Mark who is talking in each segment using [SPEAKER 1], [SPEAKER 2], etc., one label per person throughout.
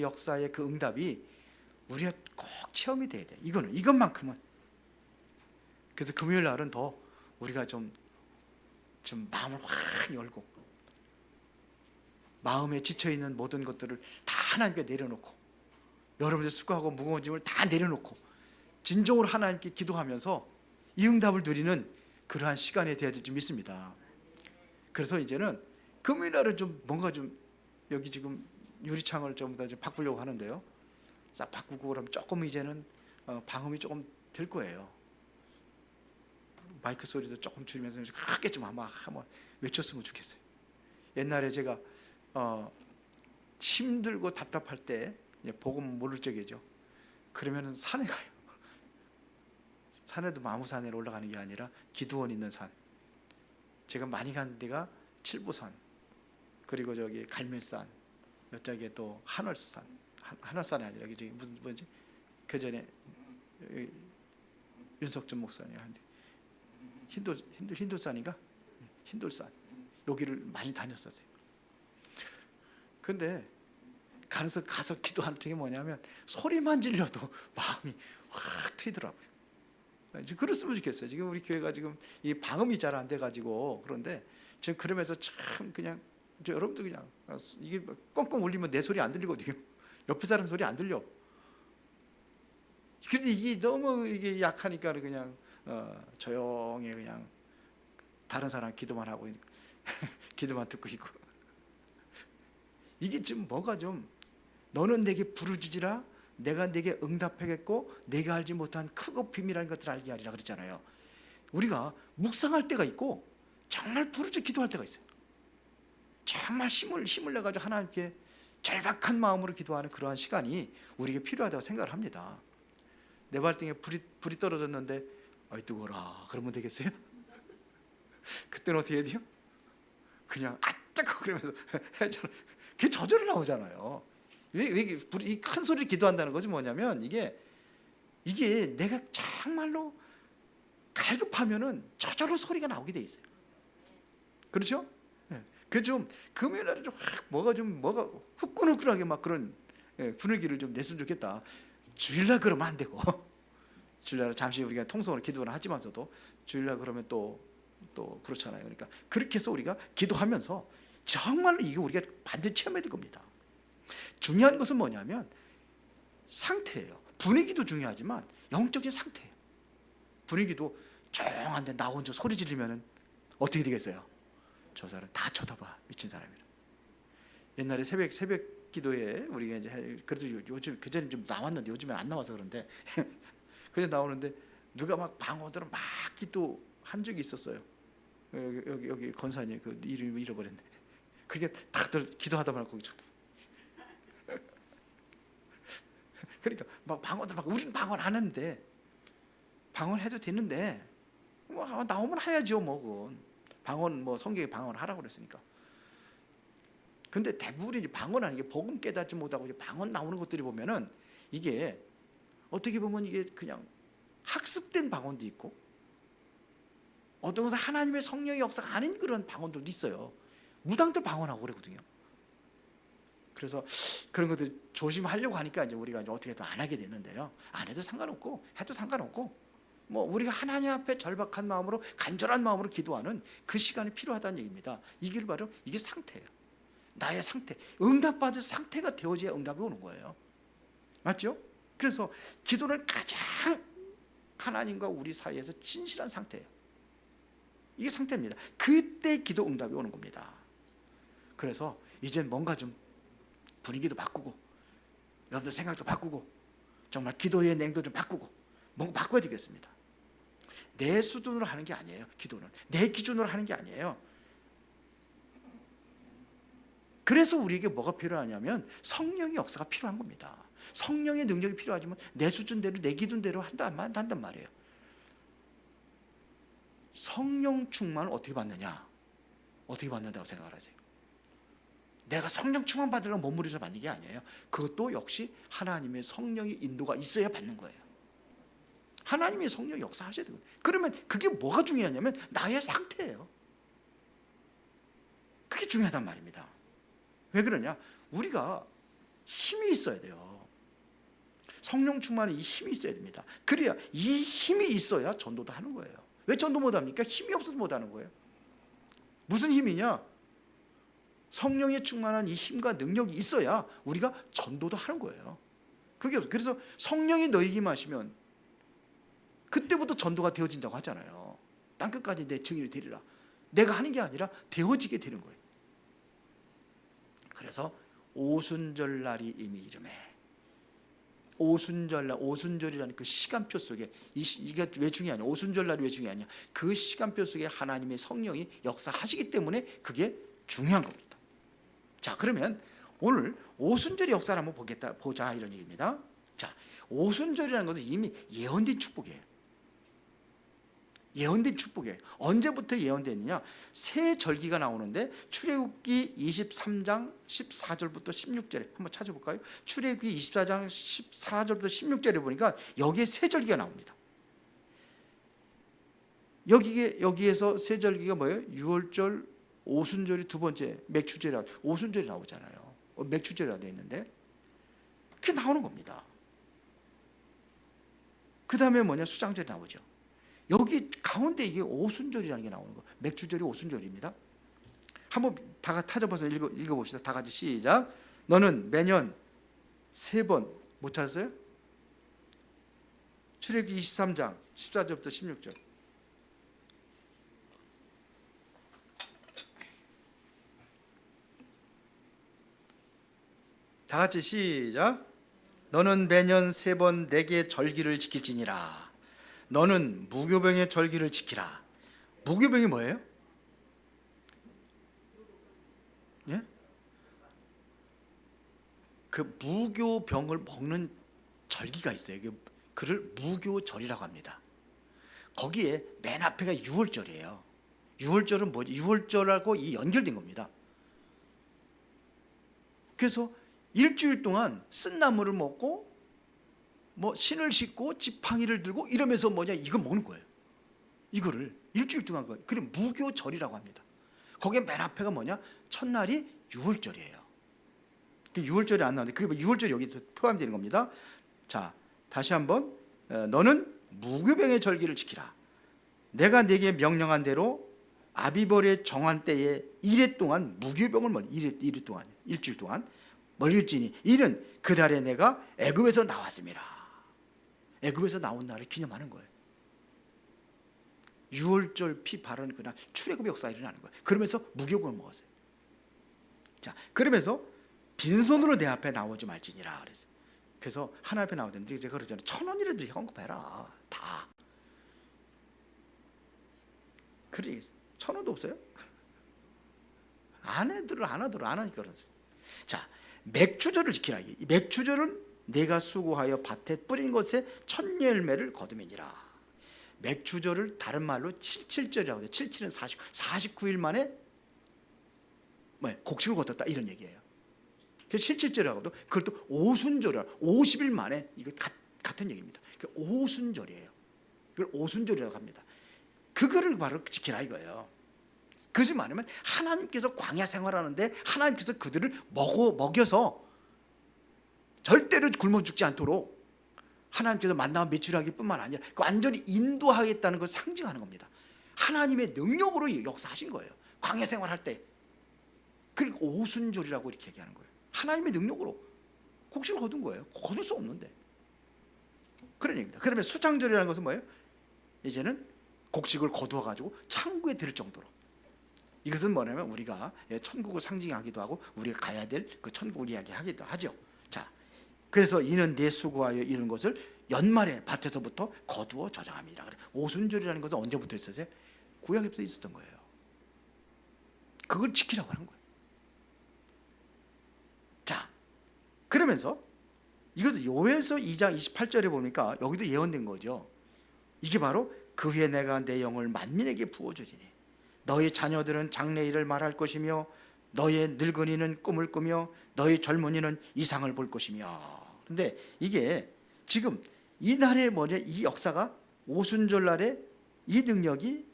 [SPEAKER 1] 역사의 그 응답이 우리가 꼭 체험이 돼야 돼. 이것만큼은. 그래서 금요일 날은 더 우리가 좀 마음을 확 열고 마음에 지쳐있는 모든 것들을 다 하나님께 내려놓고 여러분들 수고하고 무거운 짐을 다 내려놓고 진정으로 하나님께 기도하면서 이 응답을 누리는 그러한 시간이 되어야 될 줄 믿습니다. 그래서 이제는 금요일 날은 좀 뭔가 좀 여기 지금 유리창을 좀 더 좀 바꾸려고 하는데요. 싹 바꾸고 그러면 조금 이제는 방음이 조금 될 거예요. 마이크 소리도 조금 줄이면서 크게 좀 한번 외쳤으면 좋겠어요. 옛날에 제가 힘들고 답답할 때 복음 모를 적이죠. 그러면은 산에 가요. 산에도 아무 산에 올라가는 게 아니라 기도원 있는 산. 제가 많이 간 데가 칠보산, 그리고 저기 갈매산, 이쪽에 또 한월산. 한월산이 아니라 저기 뭐지? 그 전에 윤석준 목사님 한데 힌돌산인가? 힌돌산. 여기를 많이 다녔었어요. 근데 가서 기도하는 게 뭐냐면 소리만 질려도 마음이 확 트이더라고요. 그랬으면 좋겠어요. 지금 우리 교회가 지금 이 방음이 잘 안 돼가지고 그런데 지금 그러면서 참 그냥 여러분들 그냥 이게 꽁꽁 울리면 내 소리 안 들리거든요. 옆에 사람 소리 안 들려. 그런데 이게 너무 이게 약하니까 그냥 조용히 그냥 다른 사람 기도만 하고 기도만 듣고 있고. 이게 지금 뭐가 좀 너는 내게 부르짖으라 내가 내게 응답하겠고 내가 알지 못한 크고 비밀한 것들을 알게 하리라 그랬잖아요. 우리가 묵상할 때가 있고 정말 부르짖어 기도할 때가 있어요. 정말 힘을 내가지고 하나님께 절박한 마음으로 기도하는 그러한 시간이 우리에게 필요하다고 생각을 합니다. 내 발등에 불이 떨어졌는데 어이 뜨거워라 그러면 되겠어요? 그때는 어떻게 해야 돼요? 그냥 뜨거워 그러면서 그게 저절로 나오잖아요. 왜 이 큰 소리를 기도한다는 것이 뭐냐면 이게 내가 정말로 갈급하면은 저절로 소리가 나오게 돼 있어요. 그렇죠? 그 좀 금요일 날에 좀 뭐가 후끈후끈하게 막 그런 분위기를 좀 냈으면 좋겠다. 주일날 그러면 안 되고 주일날 잠시 우리가 통성으로 기도를 하지만서도 주일날 그러면 또 그렇잖아요. 그러니까 그렇게 해서 우리가 기도하면서 정말로 이게 우리가 반드시 체험해야 될 겁니다. 중요한 것은 뭐냐면 상태예요. 분위기도 중요하지만 영적인 상태예요. 분위기도 조용한데 나 혼자 소리 지르면 어떻게 되겠어요? 저 사람 다 쳐다봐. 미친 사람이라. 옛날에 새벽 기도에 우리가 이제 그래도 요즘 그전에 좀 나왔는데 요즘엔 안 나와서 그런데 그냥 나오는데 누가 막 방언으로 막 기도한 적이 있었어요. 여기 권사님 그 이름 잃어버렸네. 그게 다들 기도하다 말고 그러니까 막 방언도 막 우리는 방언 안 하는데 방언해도 되는데 뭐 나오면 해야죠 뭐 방언 뭐 성경에 방언 하라고 그랬으니까. 근데 대부분이 방언하는 게 복음 깨닫지 못하고 방언 나오는 것들이 보면은 이게 어떻게 보면 이게 그냥 학습된 방언도 있고 어떤 것은 하나님의 성령의 역사가 아닌 그런 방언들도 있어요. 무당들 방언하고 그러거든요. 그래서 그런 것들 조심하려고 하니까 이제 우리가 이제 어떻게든 안 하게 되는데요. 안 해도 상관없고 해도 상관없고 뭐 우리가 하나님 앞에 절박한 마음으로 간절한 마음으로 기도하는 그 시간이 필요하다는 얘기입니다. 이게 바로 이게 상태예요. 나의 상태, 응답받을 상태가 되어져야 응답이 오는 거예요. 맞죠? 그래서 기도는 가장 하나님과 우리 사이에서 진실한 상태예요. 이게 상태입니다. 그때 기도 응답이 오는 겁니다. 그래서 이젠 뭔가 좀 분위기도 바꾸고 여러분들 생각도 바꾸고 정말 기도의 냉도 좀 바꾸고 뭔가 바꿔야 되겠습니다. 내 수준으로 하는 게 아니에요. 기도는 내 기준으로 하는 게 아니에요. 그래서 우리에게 뭐가 필요하냐면 성령의 역사가 필요한 겁니다. 성령의 능력이 필요하지만 내 수준대로 내 기준대로 한단 말이에요. 성령 충만을 어떻게 받느냐? 어떻게 받는다고 생각을 하세요? 내가 성령 충만 받으려고 몸부림쳐서 받는 게 아니에요. 그것도 역시 하나님의 성령의 인도가 있어야 받는 거예요. 하나님의 성령이 역사하셔야 되고 그러면 그게 뭐가 중요하냐면 나의 상태예요. 그게 중요하단 말입니다. 왜 그러냐? 우리가 힘이 있어야 돼요. 성령 충만은 이 힘이 있어야 됩니다. 그래야 이 힘이 있어야 전도도 하는 거예요. 왜 전도 못합니까? 힘이 없어서 못하는 거예요. 무슨 힘이냐? 성령에 충만한 이 힘과 능력이 있어야 우리가 전도도 하는 거예요. 그게 없어요. 그래서 성령이 너희에게 하시면 그때부터 전도가 되어진다고 하잖아요. 땅끝까지 내 증인을 되리라. 내가 하는 게 아니라 되어지게 되는 거예요. 그래서 오순절날이 이미 이름에, 오순절날, 오순절이라는 그 시간표 속에, 이게 왜 중요하냐? 오순절날이 왜 중요하냐? 그 시간표 속에 하나님의 성령이 역사하시기 때문에 그게 중요한 겁니다. 자, 그러면 오늘 오순절의 역사를 한번 보자 이런 얘기입니다. 자, 오순절이라는 것은 이미 예언된 축복이에요. 예언된 축복이에요. 언제부터 예언됐느냐? 새 절기가 나오는데 출애굽기 23장 14절부터 16절에 한번 찾아볼까요? 출애굽기 24장 14절부터 16절에 보니까 여기에 새 절기가 나옵니다. 여기에서 새 절기가 뭐예요? 유월절, 오순절이 두 번째, 맥추절이라 오순절이 나오잖아요. 맥추절이라고 되어 있는데 그게 나오는 겁니다. 그 다음에 뭐냐? 수장절이 나오죠. 여기 가운데 이게 오순절이라는 게 나오는 거. 맥추절이 오순절입니다. 한번 다 찾아봐서 읽어봅시다. 다 같이 시작. 너는 매년 3번 못 찾았어요? 출애굽기 23장 14절부터 16절. 다 같이 시작. 너는 매년 3번 내게 절기를 지킬지니라. 너는 무교병의 절기를 지키라. 무교병이 뭐예요? 예? 그 무교병을 먹는 절기가 있어요. 그를 무교절이라고 합니다. 거기에 맨 앞에가 6월절이에요. 6월절은 뭐지? 6월절하고 이 연결된 겁니다. 그래서 일주일 동안 쓴 나물을 먹고 뭐 신을 싣고 지팡이를 들고 이러면서 뭐냐 이거 먹는 거예요. 이거를 일주일 동안 그래 무교절이라고 합니다. 거기에 맨 앞에가 뭐냐? 첫날이 6월절이에요. 6월절이 안 나오는데 그게 6월절이 여기 포함되는 겁니다. 자, 다시 한번 너는 무교병의 절기를 지키라. 내가 네게 명령한 대로 아비벌의 정한 때에 1회 동안 무교병을 먹는 1회 동안 일주일 동안 먹일지니 이는 그 달에 내가 애굽에서 나왔습니다. 애굽에서 나온 날을 기념하는 거예요. 6월절 피 바르는 그날 출애굽의 역사가 일어나는 거예요. 그러면서 무교병을 먹었어요. 자, 그러면서 빈손으로 내 앞에 나오지 말지니라 그랬어요. 그래서 하나님 앞에 나오는데 제가 그러잖아요. 1,000원이라도 헌금해라. 다. 그래 1,000원도 없어요? 안 하니까 그러죠. 자, 맥추절을 지키라. 이 맥추절은 내가 수고하여 밭에 뿌린 것에 첫 열매를 거두매니라. 맥추절을 다른 말로 77절이라고 해요. 77은 49일 만에 곡식을 거뒀다 이런 얘기예요. 그래서 77절이라고도 그걸 또 오순절이라 50일 만에 이거 같은 얘기입니다. 오순절이에요. 그걸 오순절이라고 합니다. 그거를 바로 지키라 이거예요. 그것이 말하면 하나님께서 광야 생활하는데 하나님께서 그들을 먹여서 절대로 굶어 죽지 않도록 하나님께서 만나와 매출하기 뿐만 아니라 완전히 인도하겠다는 것을 상징하는 겁니다. 하나님의 능력으로 역사하신 거예요. 광야 생활할 때. 그리고 오순절이라고 이렇게 얘기하는 거예요. 하나님의 능력으로 곡식을 거둔 거예요. 거둘 수 없는데. 그런 얘기입니다. 그러면 수장절이라는 것은 뭐예요? 이제는 곡식을 거두어 가지고 창고에 들을 정도로. 이것은 뭐냐면 우리가 천국을 상징하기도 하고 우리가 가야 될 그 천국을 이야기하기도 하죠. 자, 그래서 이는 내 수고하여 이룬 것을 연말에 밭에서부터 거두어 저장합니다. 오순절이라는 것은 언제부터 있었어요? 구약에부터 있었던 거예요. 그걸 지키라고 하는 거예요. 자, 그러면서 이것을 요엘서 2장 28절에 보니까 여기도 예언된 거죠. 이게 바로 그 후에 내가 내 영을 만민에게 부어주리니 너희 자녀들은 장래일을 말할 것이며 너의 늙은이는 꿈을 꾸며 너희 젊은이는 이상을 볼 것이며. 근데 이게 지금 이 날에 뭐냐 이 역사가 오순절 날에 이 능력이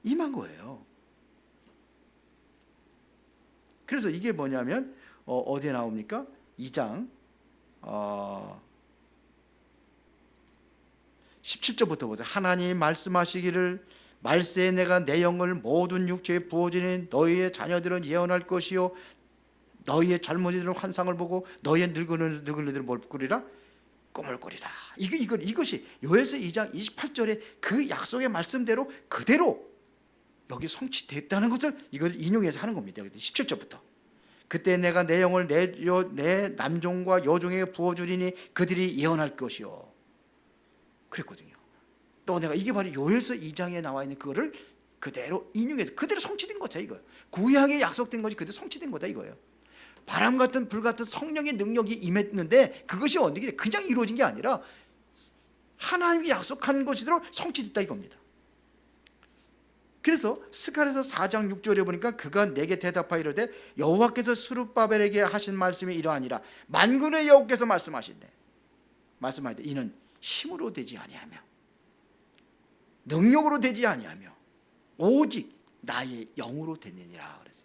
[SPEAKER 1] 임한 거예요. 그래서 이게 뭐냐면 어디에 나옵니까? 2장 17절부터 보세요. 하나님이 말씀하시기를 말세에 내가 내 영을 모든 육체에 부어주니 너희의 자녀들은 예언할 것이요 너희의 젊은이들은 환상을 보고 너희의 늙은이들은 뭘 꾸리라? 꿈을 꾸리라. 이것이 요엘서 2장 28절의 그 약속의 말씀대로 그대로 여기 성취됐다는 것을 이걸 인용해서 하는 겁니다. 17절부터 그때 내가 내 영을 내 남종과 여종에게 부어주리니 그들이 예언할 것이요 그랬거든요. 또 내가 이게 바로 요엘서 2장에 나와 있는 그거를 그대로 인용해서 그대로 성취된 거죠. 이거 구약에 약속된 것이 그대로 성취된 거다 이거예요. 바람 같은 불 같은 성령의 능력이 임했는데 그것이 어떻게 그냥 이루어진 게 아니라 하나님이 약속한 것이대로 성취됐다 이겁니다. 그래서 스가랴서 4장 6절에 보니까 그가 내게 대답하여 이르되 여호와께서 스룹바벨에게 하신 말씀이 이러하니라. 만군의 여호와께서 말씀하시되 이는 힘으로 되지 아니하며 능력으로 되지 아니하며 오직 나의 영으로 되느니라. 그래서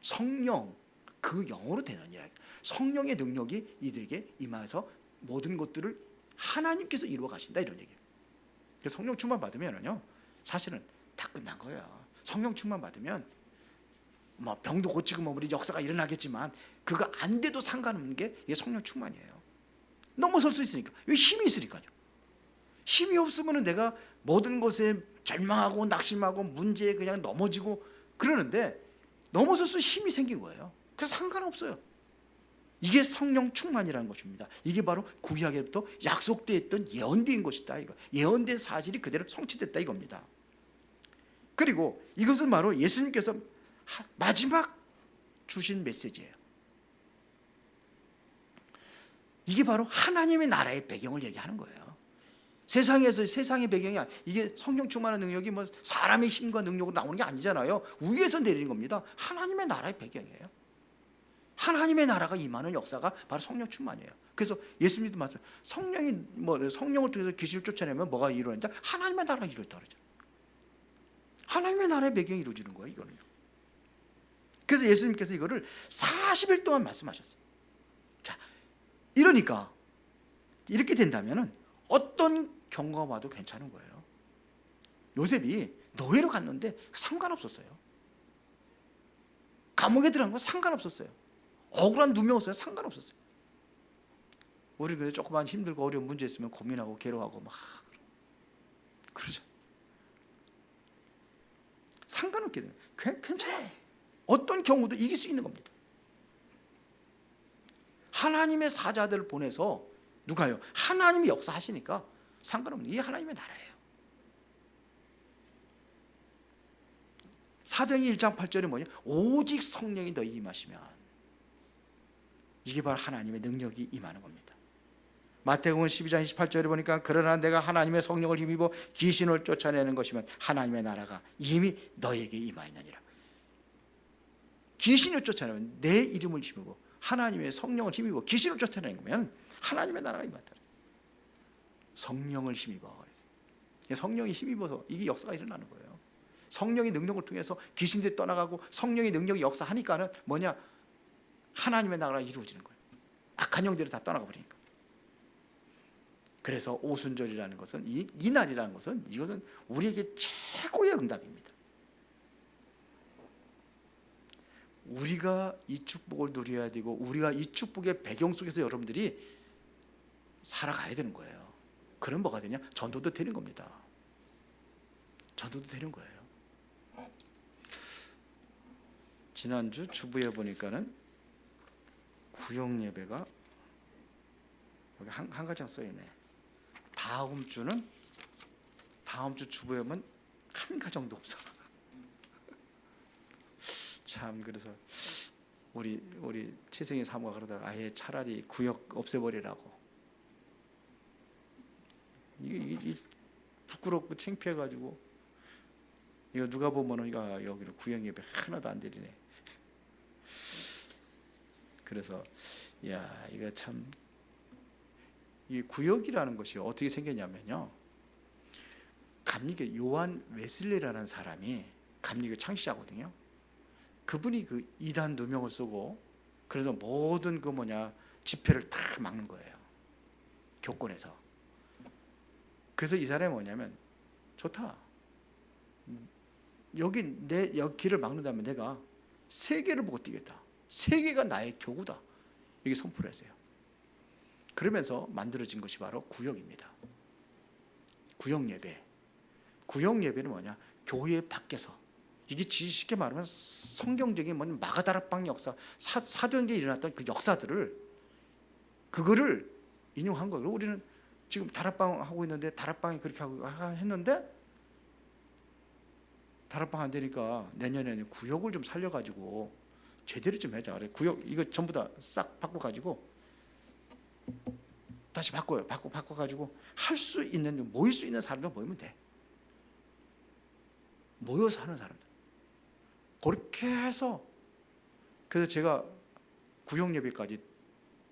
[SPEAKER 1] 성령 그 영으로 되느니라. 성령의 능력이 이들에게 임하여서 모든 것들을 하나님께서 이루어 가신다 이런 얘기예요. 그래서 성령 충만 받으면요 사실은 다 끝난 거예요. 성령 충만 받으면 뭐 병도 고치고 뭐 우리 역사가 일어나겠지만 그거 안 돼도 상관없는 게 이게 성령 충만이에요. 넘어설 수 있으니까. 왜 힘이 있으니까요. 힘이 없으면 내가 모든 것에 절망하고 낙심하고 문제에 그냥 넘어지고 그러는데 넘어설 수 힘이 생긴 거예요. 그래서 상관없어요. 이게 성령 충만이라는 것입니다. 이게 바로 구약에부터 약속되어 있던 예언된 것이다. 이거 예언된 사실이 그대로 성취됐다 이겁니다. 그리고 이것은 바로 예수님께서 마지막 주신 메시지예요. 이게 바로 하나님의 나라의 배경을 얘기하는 거예요. 세상의 배경이 이게 성령 충만한 능력이 뭐 사람의 힘과 능력으로 나오는 게 아니잖아요. 위에서 내리는 겁니다. 하나님의 나라의 배경이에요. 하나님의 나라가 임하는 역사가 바로 성령 충만이에요. 그래서 예수님도 말씀 성령을 통해서 귀신을 쫓아내면 뭐가 이루어진다? 하나님의 나라가 이루어진다 그러죠. 하나님의 나라의 배경이 이루어지는 거예요, 이거는요. 그래서 예수님께서 이거를 40일 동안 말씀하셨어요. 자, 이러니까 이렇게 된다면은 어떤 경우가 와도 괜찮은 거예요. 요셉이 노예로 갔는데 상관없었어요. 감옥에 들어간 건 상관없었어요. 억울한 누명이었어요. 상관없었어요. 우리 그래도 조그만 힘들고 어려운 문제 있으면 고민하고 괴로워하고 막 그러죠. 상관없게 돼요. 괜찮아요. 어떤 경우도 이길 수 있는 겁니다. 하나님의 사자들을 보내서 누가요? 하나님이 역사하시니까 상관없는 이게 하나님의 나라예요. 사도행전 1장 8절에 뭐냐? 오직 성령이 너희 임하시면 이게 바로 하나님의 능력이 임하는 겁니다. 마태복음 12장 28절에 보니까 그러나 내가 하나님의 성령을 힘입어 귀신을 쫓아내는 것이면 하나님의 나라가 이미 너에게 임하였느니라. 귀신을 쫓아내면 내 이름을 힘입어 하나님의 성령을 힘입어 귀신을 쫓아내는 거면 하나님의 나라가 임하다. 성령을 힘입어. 성령이 힘입어서 이게 역사가 일어나는 거예요. 성령의 능력을 통해서 귀신들이 떠나가고 성령의 능력이 역사하니까는 뭐냐? 하나님의 나라가 이루어지는 거예요. 악한 영들이 다 떠나가 버리니까. 그래서 오순절이라는 것은 이 날이라는 것은 이것은 우리에게 최고의 응답입니다. 우리가 이 축복을 누려야 되고 우리가 이 축복의 배경 속에서 여러분들이 살아가야 되는 거예요. 그럼 뭐가 되냐? 전도도 되는 겁니다. 전도도 되는 거예요. 지난주 주부에 보니까는 구역 예배가 여기 한 가장 써 있네. 다음 주 주부에 보면 한 가정도 없어. 참 그래서 우리 최승희 사모가 그러다가 아예 차라리 구역 없애버리라고. 이게 부끄럽고 창피해가지고 이거 누가 보면은 이거 여기는 구역 예배 하나도 안 드리네. 그래서 야 이거 참 이 구역이라는 것이 어떻게 생겼냐면요. 감리교 요한 웨슬리라는 사람이 감리교 창시자거든요. 그분이 그 이단 누명을 쓰고 그래서 모든 그 집회를 다 막는 거예요. 교권에서. 그래서 이 사람이 뭐냐면, 좋다. 여기 내 길을 막는다면 내가 세계를 보고 뛰겠다. 세계가 나의 교구다. 이렇게 선포를 했어요. 그러면서 만들어진 것이 바로 구역입니다. 구역 예배. 구역 예배는 뭐냐? 교회 밖에서. 이게 쉽게 말하면 성경적인 마가다락방 역사, 사도행전에 일어났던 그 역사들을, 그거를 인용한 거예요. 우리는 지금 다락방 하고 있는데, 다락방이 그렇게 하고 했는데, 다락방 안 되니까 내년에는 구역을 좀 살려가지고 제대로 좀 하자. 그래. 구역 이거 전부 다 싹 바꿔가지고 다시 바꿔요. 바꿔가지고 할 수 있는, 모일 수 있는 사람들 모이면 돼. 모여서 하는 사람들. 그렇게 해서, 그래서 제가 구역 예배까지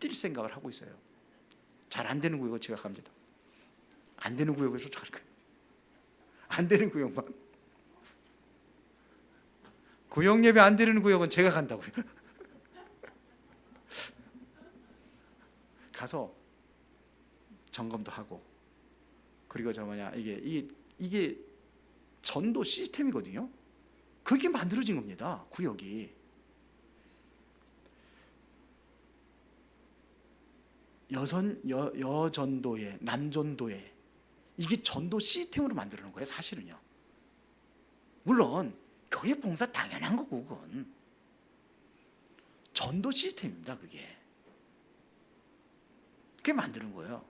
[SPEAKER 1] 뛸 생각을 하고 있어요. 잘 안 되는 구역을 제가 갑니다. 안 되는 구역을 쫓아갈 거예요. 안 되는 구역만. 구역 예배 안 되는 구역은 제가 간다고요. 가서 점검도 하고, 그리고 이게 전도 시스템이거든요. 그게 만들어진 겁니다. 구역이. 여전도회, 남전도회, 이게 전도 시스템으로 만들어놓은 거예요. 사실은요. 물론 교회 봉사 당연한 거고, 그건 전도 시스템입니다. 그게 만드는 거예요.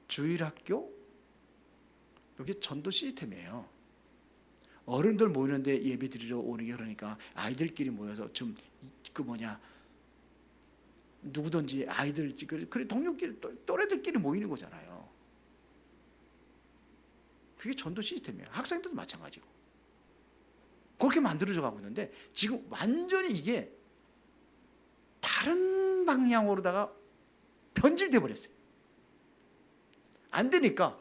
[SPEAKER 1] 주일학교, 이게 전도 시스템이에요. 어른들 모이는데 예배 드리러 오는 게, 그러니까 아이들끼리 모여서 좀 누구든지 아이들, 그래 동료끼리, 또래들끼리 모이는 거잖아요. 그게 전도 시스템이에요. 학생들도 마찬가지고. 그렇게 만들어져 가고 있는데, 지금 완전히 이게 다른 방향으로다가 변질돼 버렸어요. 안 되니까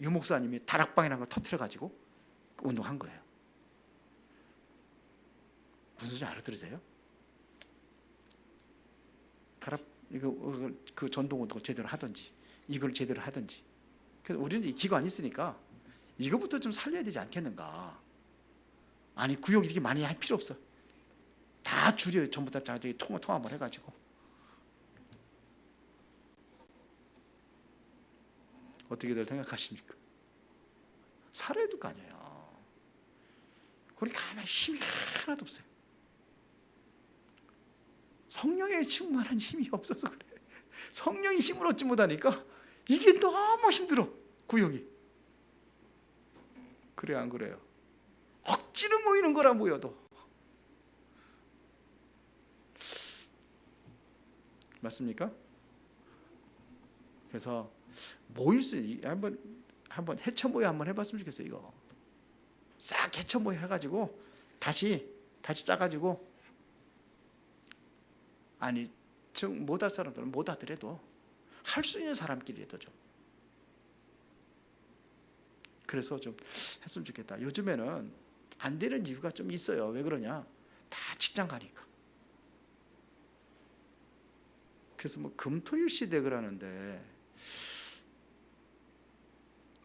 [SPEAKER 1] 유 목사님이 다락방이라는 걸 터뜨려 가지고 운동한 거예요. 무슨 소리인지 알아들으세요? 그 전동 운동을 제대로 하든지, 이걸 제대로 하든지. 그래서 우리는 이 기관이 있으니까 이거부터 좀 살려야 되지 않겠는가. 아니, 구역 이렇게 많이 할 필요 없어. 다 줄여요. 전부 다 통합을 해가지고. 어떻게들 생각하십니까? 살아야 될 거 아니에요. 그러니까 가만히 힘이 하나도 없어요. 성령의 충만한 힘이 없어서 그래. 성령이 힘을 얻지 못하니까 이게 너무 힘들어, 구역이. 그래, 안 그래요? 억지로 모이는 거라 모여도. 맞습니까? 그래서 모일 수, 한번 해쳐 모여 한번 해봤으면 좋겠어요. 이거 싹 해쳐 모여 해가지고 다시 짜가지고, 아니 못할 사람들은 못 하더라도 할 수 있는 사람끼리라도 좀, 그래서 좀 했으면 좋겠다. 요즘에는 안 되는 이유가 좀 있어요. 왜 그러냐? 다 직장 가니까. 그래서 금토일 시대 그러는데,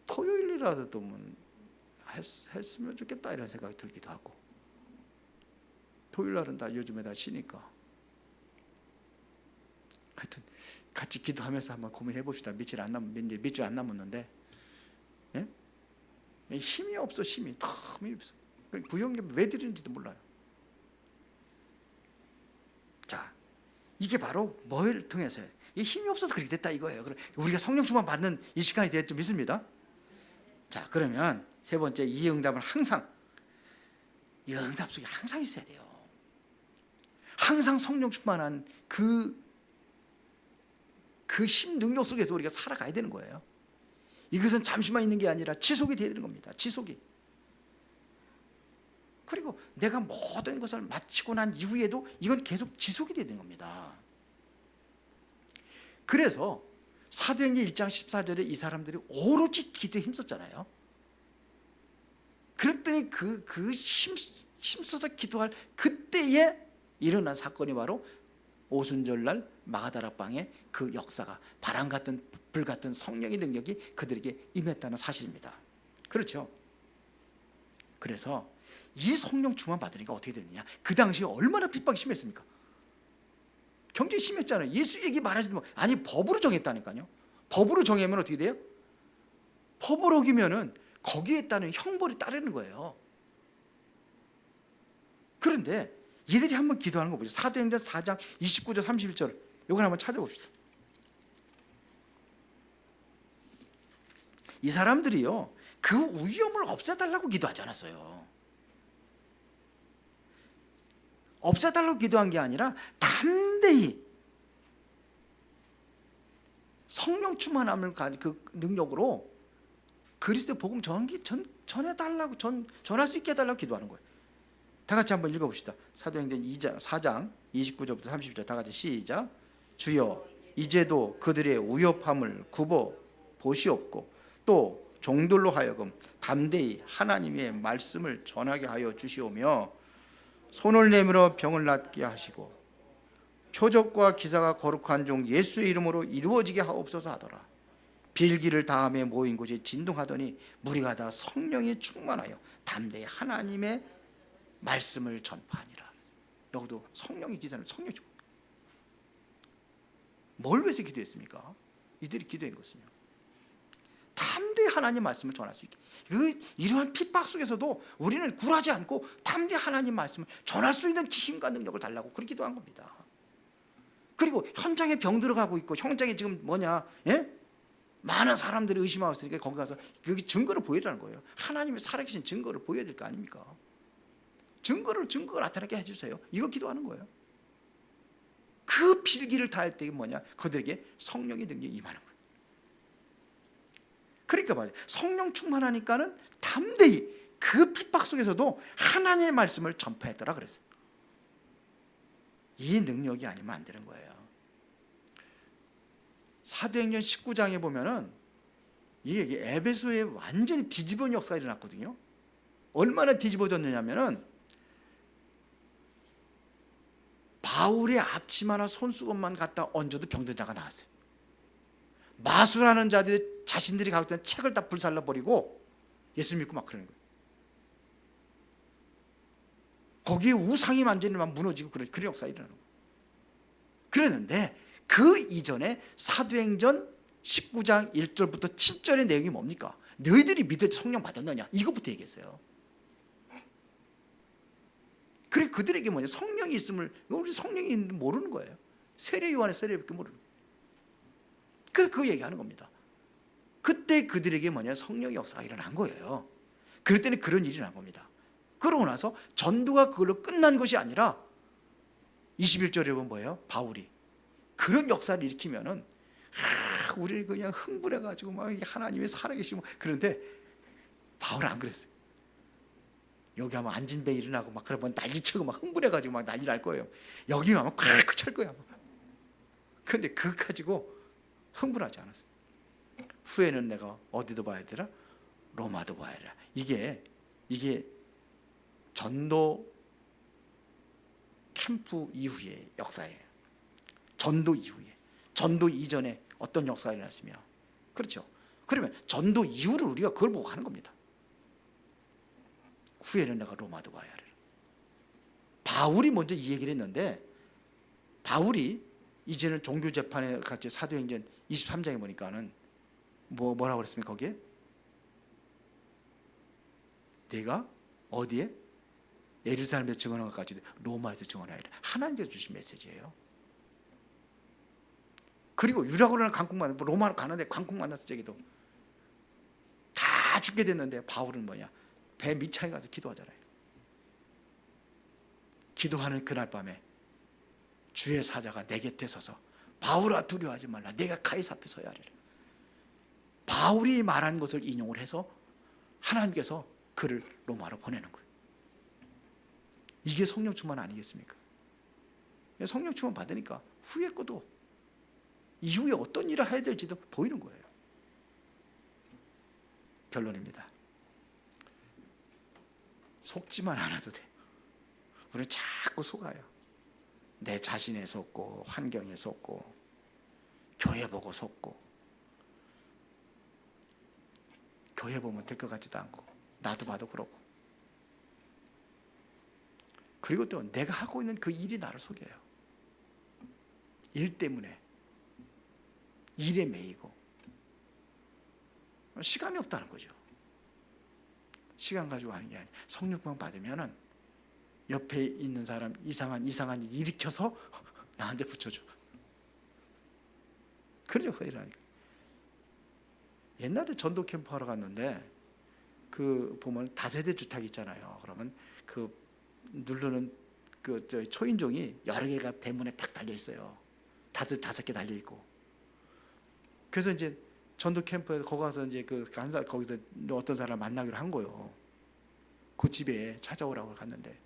[SPEAKER 1] 토요일이라도 했으면 좋겠다 이런 생각이 들기도 하고. 토요일 날은 다 요즘에 다 쉬니까. 하여튼 같이 기도하면서 한번 고민해 봅시다. 몇 주 안 남았는데, 예? 힘이 없어. 힘이 너무 없어. 구역예배 왜 드리는지도 몰라요. 자, 이게 바로 뭘 통해서요? 이 힘이 없어서 그렇게 됐다 이거예요. 우리가 성령 충만 받는 이 시간이 되었죠. 믿습니다. 자, 그러면 세 번째, 이 응답은 항상, 이 응답 속에 항상 있어야 돼요. 항상 성령 충만한 그 힘, 능력 속에서 우리가 살아가야 되는 거예요. 이것은 잠시만 있는 게 아니라 지속이 되어야 되는 겁니다. 지속이. 그리고 내가 모든 것을 마치고 난 이후에도 이건 계속 지속이 되는 겁니다. 그래서 사도행전 1장 14절에 이 사람들이 오로지 기도에 힘썼잖아요. 그랬더니 힘써서 기도할 그때에 일어난 사건이 바로 오순절날 마가다락방에 그 역사가 바람 같은 불 같은 성령의 능력이 그들에게 임했다는 사실입니다. 그렇죠? 그래서 이 성령 충만 받으니까 어떻게 되느냐? 그 당시에 얼마나 핍박이 심했습니까? 경쟁이 심했잖아요. 예수 얘기 말하지도 뭐 아니 법으로 정했다니까요. 법으로 정하면 어떻게 돼요? 법을 어기면은 거기에 따른 형벌이 따르는 거예요. 그런데 얘들이 한번 기도하는 거 보죠. 사도행전 4장 29절 31절 이걸 한번 찾아봅시다. 이 사람들이요 그 위험을 없애달라고 기도하지 않았어요. 없애달라고 기도한 게 아니라 담대히 성령 충만함을 가진 그 능력으로 그리스도의 복음 전해달라고 전할 수 있게 해달라고 기도하는 거예요. 다 같이 한번 읽어봅시다. 사도행전 4장 29절부터 30절 다 같이 시작. 주여 이제도 그들의 위협함을 굽어 보시옵고 또 종들로 하여금 담대히 하나님의 말씀을 전하게 하여 주시오며 손을 내밀어 병을 낫게 하시고 표적과 기사가 거룩한 종 예수의 이름으로 이루어지게 하옵소서 하더라. 빌기를 다음에 모인 곳이 진동하더니 무리가 다 성령이 충만하여 담대히 하나님의 말씀을 전파하니라. 여기도 성령의 기사는 성령이 충만. 뭘 위해서 기도했습니까? 이들이 기도한 것은요 담대히 하나님 말씀을 전할 수 있게. 이러한 핍박 속에서도 우리는 굴하지 않고 담대히 하나님 말씀을 전할 수 있는 힘과 능력을 달라고 그렇게 기도한 겁니다. 그리고 현장에 병 들어가고 있고 현장에 지금 뭐냐? 예? 많은 사람들이 의심하고 있으니까 거기 가서 그 증거를 보여달라는 거예요. 하나님의 살아계신 증거를 보여야 될 거 아닙니까? 증거가 나타나게 해주세요. 이거 기도하는 거예요. 그 필기를 다할 때 뭐냐? 그들에게 성령의 능력이 임하는 거예요. 그러니까 말이에요. 성령 충만하니까는 담대히 그 핍박 속에서도 하나님의 말씀을 전파했더라 그랬어요. 이 능력이 아니면 안 되는 거예요. 사도행전 19장에 보면은 이게 에베소에 완전히 뒤집은 역사가 일어났거든요. 얼마나 뒤집어졌느냐면은 바울의 앞치마나 손수건만 갖다 얹어도 병든 자가 나왔어요. 마술하는 자들이 자신들이 갖고 있던 책을 다 불살라 버리고 예수 믿고 막 그러는 거예요. 거기에 우상이 완전히 막 무너지고 그런 역사가 일어나는 거예요. 그랬는데 그 이전에 사도행전 19장 1절부터 7절의 내용이 뭡니까? 너희들이 믿을 성령 받았느냐? 이것부터 얘기했어요. 그래 그들에게 뭐냐? 성령이 있음을 우리 성령이 있는지 모르는 거예요. 세례 요한의 세례밖에 모르는 거예요. 그 얘기하는 겁니다. 그때 그들에게 뭐냐? 성령의 역사가 일어난 거예요. 그럴 때는 그런 일이 난 겁니다. 그러고 나서 전도가 그걸로 끝난 것이 아니라 21절에 보면 뭐예요? 바울이 그런 역사를 일으키면은 우리를 그냥 흥분해가지고 막 하나님의 살아계시고 그런데 바울은 안 그랬어요. 여기 하면 안진배 일어나고 막 그러면 난리치고 막 흥분해가지고 막 난리 날 거예요. 여기 하면 콱 찰 거야. 그런데 그거 가지고 흥분하지 않았어요. 후에는 내가 어디도 봐야 되라? 로마도 봐야 되라. 이게 전도 캠프 이후의 역사예요. 전도 이후에, 전도 이전에 어떤 역사가 일어났으며, 그렇죠? 그러면 전도 이후를 우리가 그걸 보고 하는 겁니다. 후에는 내가 로마도 봐야 하리라. 바울이 먼저 이 얘기를 했는데, 바울이 이제는 종교 재판에 같이 사도행전 23장에 보니까는 뭐라고 그랬습니까? 거기에 내가 어디에 예루살렘에서 증언한 것까지 로마에서 증언하리라. 하나님께서 주신 메시지예요. 그리고 유라고라는 강국 만났고 로마로 가는데 강국 만났을 적에도 다 죽게 됐는데 바울은 뭐냐? 배 밑창에 가서 기도하잖아요. 기도하는 그날 밤에 주의 사자가 내 곁에 서서 바울아 두려워하지 말라. 내가 가이사 앞에 서야 하리라. 바울이 말한 것을 인용을 해서 하나님께서 그를 로마로 보내는 거예요. 이게 성령 충만 아니겠습니까? 성령 충만 받으니까 후에 것도 이후에 어떤 일을 해야 될지도 보이는 거예요. 결론입니다. 속지만 않아도 돼. 우리는 자꾸 속아요. 내 자신에 속고 환경에 속고 교회 보고 속고 교회 보면 될 것 같지도 않고 나도 봐도 그렇고 그리고 또 내가 하고 있는 그 일이 나를 속여요. 일 때문에 일에 매이고 시간이 없다는 거죠. 시간 가지고 하는 게 아니에요. 성령병 받으면은 옆에 있는 사람 이상한 일 일으켜서 나한테 붙여줘. 그런 역사 일어나니까. 옛날에 전도 캠프 하러 갔는데 그 보면 다세대 주택 있잖아요. 그러면 그 누르는 그 초인종이 여러 개가 대문에 딱 달려 있어요. 다섯 개 달려 있고. 그래서 이제 전도 캠프에서 거기 가서 이제 거기서 어떤 사람 만나기로 한 거예요. 그 집에 찾아오라고 갔는데,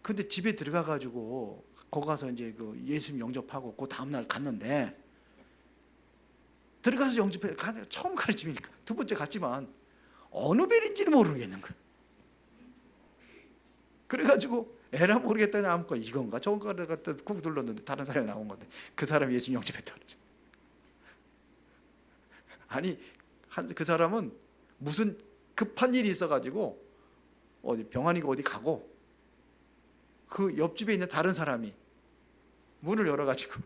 [SPEAKER 1] 근데 집에 들어가 가지고 거기 가서 이제 그 예수님 영접하고 그 다음 날 갔는데 들어가서 영접해 처음 가르침이니까 두 번째 갔지만 어느 벨인지는 모르겠는 거예요. 그래가지고 에라 모르겠다니 아무거나 이건가 저건가 갖다 꾹 눌렀는데 다른 사람이 나온 건데 그 사람이 예수님 영접했다 그러죠. 아니 그 사람은 무슨 급한 일이 있어가지고 어디 병원이고 어디 가고 그 옆집에 있는 다른 사람이 문을 열어가지고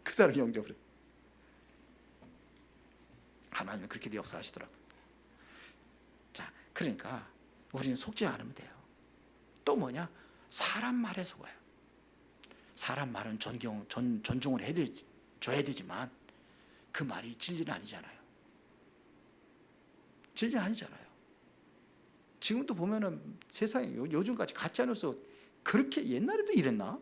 [SPEAKER 1] 그 사람이 영접을 했어요. 하나님은 그렇게 역사하시더라고요. 자, 그러니까 우리는 속지 않으면 돼요. 또 뭐냐? 사람 말에 속아요. 사람 말은 존중을 해줘야 되지만 그 말이 진리는 아니잖아요. 진리는 아니잖아요. 지금도 보면은 세상에 요즘까지 가짜뉴스 그렇게 옛날에도 이랬나?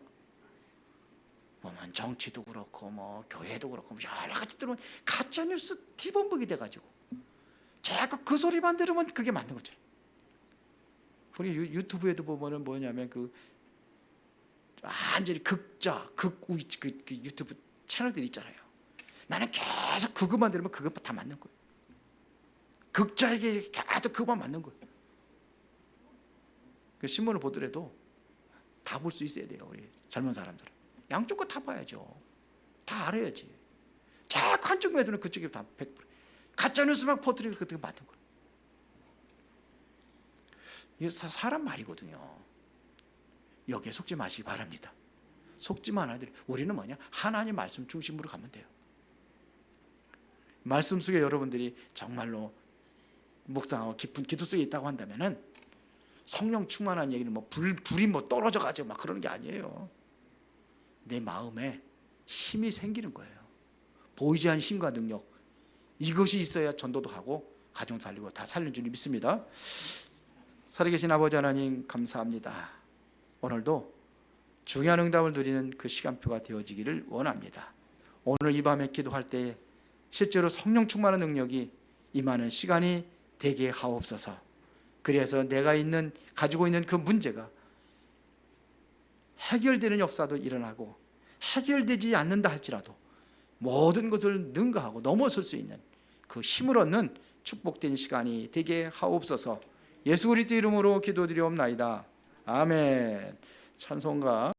[SPEAKER 1] 보면 정치도 그렇고 뭐 교회도 그렇고 여러 가지 들으면 가짜뉴스 뒤범벅이 돼가지고 자꾸 그 소리만 들으면 그게 맞는 거죠. 우리 유튜브에도 보면은 뭐냐면 그 완전히 극우위 그 유튜브 채널들이 있잖아요. 나는 계속 그것만 들으면 그것 다 맞는 거예요. 극자에게 계속 그것만 맞는 거예요. 그 신문을 보더라도 다 볼 수 있어야 돼요. 우리 젊은 사람들은 양쪽 거 다 봐야죠. 다 알아야지. 자꾸 한쪽만 해도 그쪽이 다 100% 가짜뉴스 막 퍼뜨리고 그게 맞는 거예요. 이게 사람 말이거든요. 여기에 속지 마시기 바랍니다. 속지만 않아도 우리는 뭐냐? 하나님 말씀 중심으로 가면 돼요. 말씀 속에 여러분들이 정말로 묵상하고 깊은 기도 속에 있다고 한다면은 성령 충만한 얘기는 뭐 불이 뭐 떨어져 가지고 막 그러는 게 아니에요. 내 마음에 힘이 생기는 거예요. 보이지 않는 힘과 능력, 이것이 있어야 전도도 하고 가정 살리고 다 살린 줄 믿습니다. 살아계신 아버지 하나님 감사합니다. 오늘도 중요한 응답을 누리는 그 시간표가 되어지기를 원합니다. 오늘 이 밤에 기도할 때 실제로 성령 충만한 능력이 임하는 시간이 되게 하옵소서. 그래서 내가 가지고 있는 그 문제가 해결되는 역사도 일어나고 해결되지 않는다 할지라도 모든 것을 능가하고 넘어설 수 있는 그 힘을 얻는 축복된 시간이 되게 하옵소서. 예수 그리스도 이름으로 기도드리옵나이다. 아멘. 찬송가